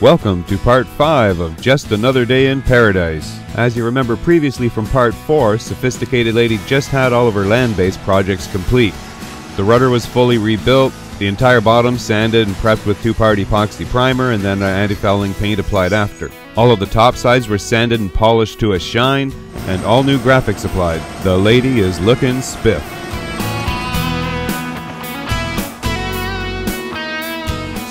Welcome to part 5 of Just Another Day in Paradise. As you remember previously from part 4, Sophisticated Lady just had all of her land-based projects complete. The rudder was fully rebuilt, the entire bottom sanded and prepped with 2-part epoxy primer and then anti-fouling paint applied after. All of the top sides were sanded and polished to a shine, and all new graphics applied. The lady is looking spiff.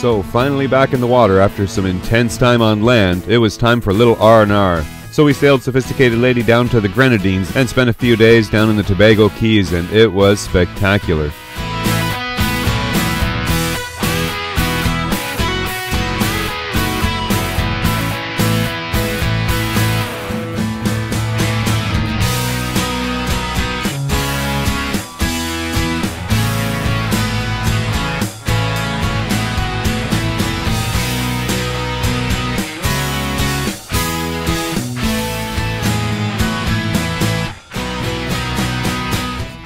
So finally back in the water after some intense time on land, it was time for a little R&R. So we sailed Sophisticated Lady down to the Grenadines and spent a few days down in the Tobago Keys, and it was spectacular.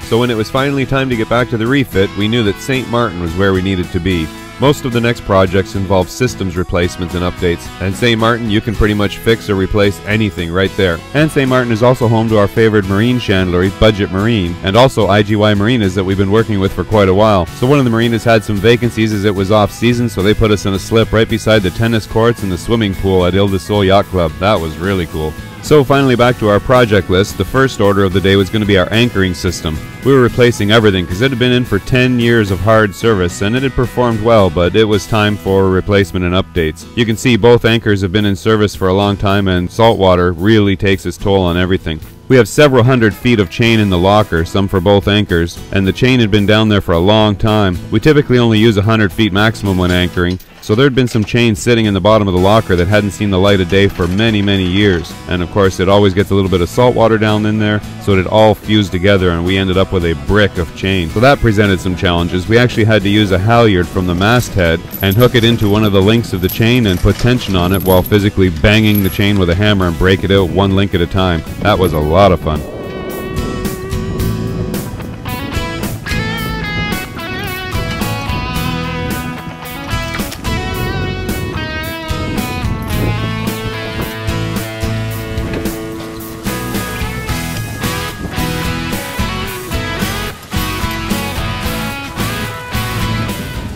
So when it was finally time to get back to the refit, we knew that St. Maarten was where we needed to be. Most of the next projects involve systems replacements and updates, and St. Maarten you can pretty much fix or replace anything right there. And St. Maarten is also home to our favorite marine chandlery, Budget Marine, and also IGY Marinas that we've been working with for quite a while. So one of the marinas had some vacancies as it was off season, so they put us in a slip right beside the tennis courts and the swimming pool at Ile de Sol Yacht Club. That was really cool. So finally back to our project list, the first order of the day was going to be our anchoring system. We were replacing everything because it had been in for 10 years of hard service and it had performed well, but it was time for replacement and updates. You can see both anchors have been in service for a long time, and saltwater really takes its toll on everything. We have several hundred feet of chain in the locker, some for both anchors, and the chain had been down there for a long time. We typically only use 100 feet maximum when anchoring, so there had been some chain sitting in the bottom of the locker that hadn't seen the light of day for many years. And of course it always gets a little bit of salt water down in there, so it all fused together and we ended up with a brick of chain. So that presented some challenges. We actually had to use a halyard from the masthead and hook it into one of the links of the chain and put tension on it while physically banging the chain with a hammer and break it out one link at a time. That was a lot of fun.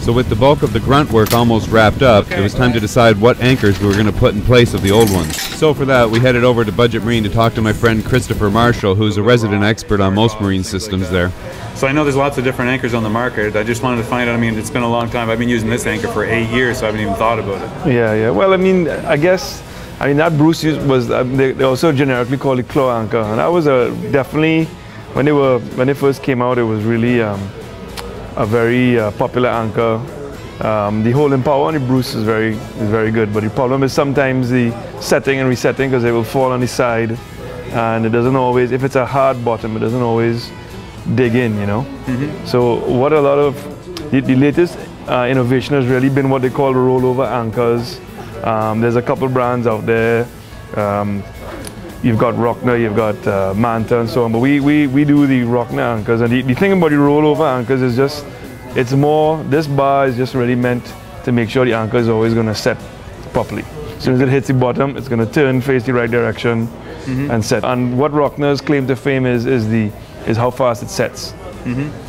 So with the bulk of the grunt work almost wrapped up, it was time to decide what anchors we were going to put in place of the old ones. So for that, we headed over to Budget Marine to talk to my friend Christopher Marshall, who's a resident expert on most marine systems there. So I know there's lots of different anchors on the market. I just wanted to find out, I mean, it's been a long time. I've been using this anchor for 8 years, so I haven't even thought about it. Yeah. Well, I mean, that Bruce was, they also generically called it claw anchor. And that was definitely, when they first came out, it was really a very popular anchor. The holding power on the Bruce is very good, but the problem is sometimes the setting and resetting, because it will fall on the side, and it doesn't always, if it's a hard bottom, it doesn't always dig in, you know. So what a lot of the latest innovation has really been what they call rollover anchors. There's a couple brands out there. You've got Rockner, you've got Manta and so on, but we do the Rockner anchors. And the thing about the rollover anchors is just, it's more, this bar is just really meant to make sure the anchor is always going to set properly. As soon as it hits the bottom, it's going to turn, face the right direction and set. And what Rockner's claim to fame is how fast it sets.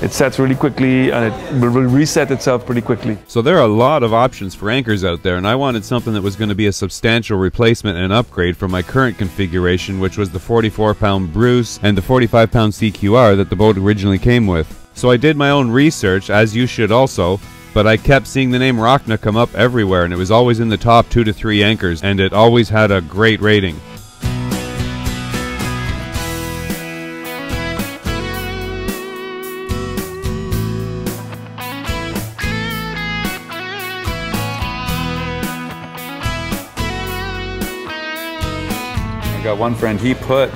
It sets really quickly and it will reset itself pretty quickly. So there are a lot of options for anchors out there, and I wanted something that was going to be a substantial replacement and upgrade from my current configuration, which was the 44-pound Bruce and the 45-pound CQR that the boat originally came with. So I did my own research, as you should also, but I kept seeing the name Rockna come up everywhere, and it was always in the top 2 to 3 anchors, and it always had a great rating. Got one friend, he put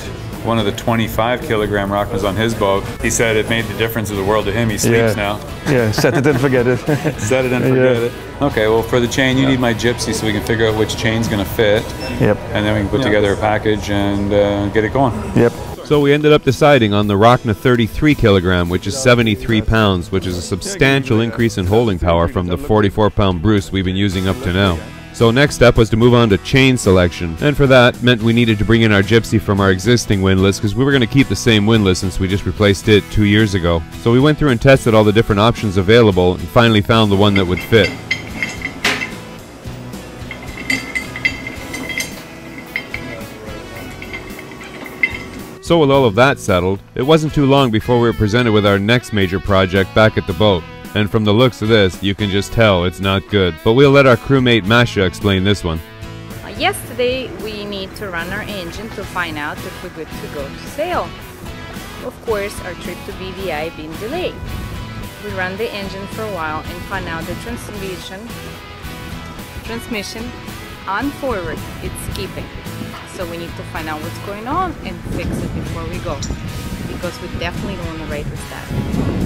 one of the 25-kilogram Rocknas on his boat. He said it made the difference of the world to him. He sleeps now. Yeah, set it and forget it. Set it and forget it. Okay, well for the chain you need my gypsy so we can figure out which chain's going to fit. And then we can put together a package and get it going. So we ended up deciding on the Rockna 33 kilogram, which is 73 pounds, which is a substantial increase in holding power from the 44-pound Bruce we've been using up to now. So next step was to move on to chain selection, and for that meant we needed to bring in our Gypsy from our existing windlass because we were going to keep the same windlass since we just replaced it 2 years ago. So we went through and tested all the different options available and finally found the one that would fit. So with all of that settled, it wasn't too long before we were presented with our next major project back at the boat. And from the looks of this, you can just tell it's not good. But we'll let our crewmate Masha explain this one. Yesterday we need to run our engine to find out if we're good to go to sail. Of course, our trip to BVI being delayed. We ran the engine for a while and found out the transmission on forward, it's skipping. So we need to find out what's going on and fix it before we go, because we definitely don't want to ride with that.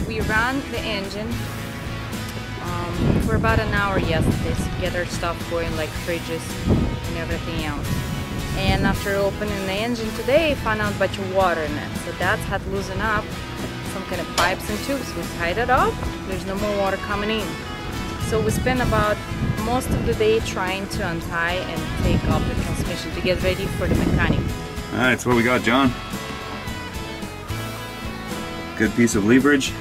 We ran the engine for about an hour yesterday to get our stuff going, like fridges and everything else. And after opening the engine today, found out a bunch of water in it. So that had loosened up some kind of pipes and tubes. We tied it up, there's no more water coming in. So we spent about most of the day trying to untie and take off the transmission to get ready for the mechanic. Alright, so what we got, John? Good piece of leverage.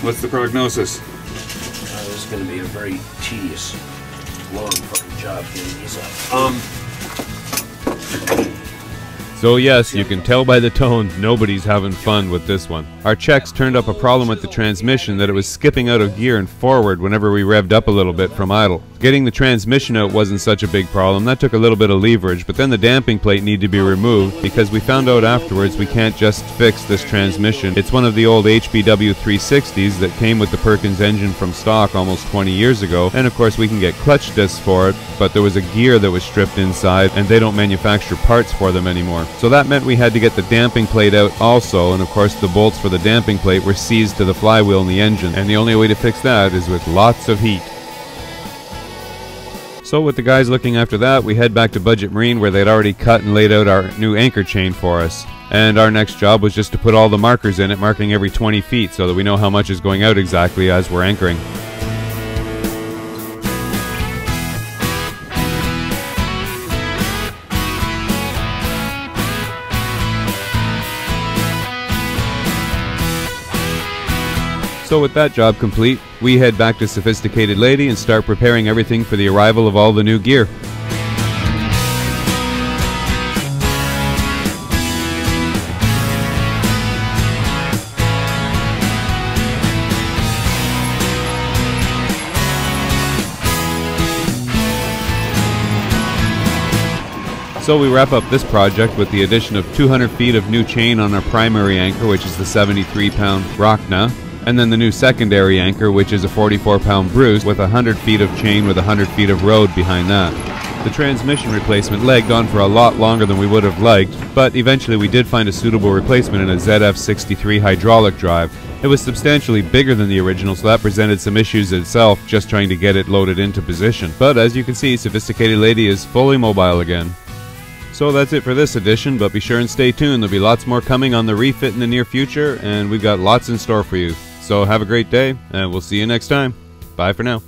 What's the prognosis? This is going to be a very tedious, long fucking job getting these up. So yes, you can tell by the tone, nobody's having fun with this one. Our checks turned up a problem with the transmission that it was skipping out of gear and forward whenever we revved up a little bit from idle. Getting the transmission out wasn't such a big problem, that took a little bit of leverage, but then the damping plate needed to be removed because we found out afterwards we can't just fix this transmission. It's one of the old HBW 360s that came with the Perkins engine from stock almost 20 years ago, and of course we can get clutch discs for it, but there was a gear that was stripped inside and they don't manufacture parts for them anymore. So that meant we had to get the damping plate out also, and of course the bolts for the damping plate were seized to the flywheel in the engine, and the only way to fix that is with lots of heat. So with the guys looking after that, we head back to Budget Marine where they'd already cut and laid out our new anchor chain for us. And our next job was just to put all the markers in it, marking every 20 feet so that we know how much is going out exactly as we're anchoring. So with that job complete, we head back to Sophisticated Lady and start preparing everything for the arrival of all the new gear. So we wrap up this project with the addition of 200 feet of new chain on our primary anchor, which is the 73-pound Rockna, and then the new secondary anchor, which is a 44-pound Bruce with 100 feet of chain with 100 feet of road behind that. The transmission replacement legged on for a lot longer than we would have liked, but eventually we did find a suitable replacement in a ZF63 hydraulic drive. It was substantially bigger than the original, so that presented some issues itself just trying to get it loaded into position. But as you can see, Sophisticated Lady is fully mobile again. So that's it for this edition, but be sure and stay tuned. There'll be lots more coming on the refit in the near future, and we've got lots in store for you. So have a great day, and we'll see you next time. Bye for now.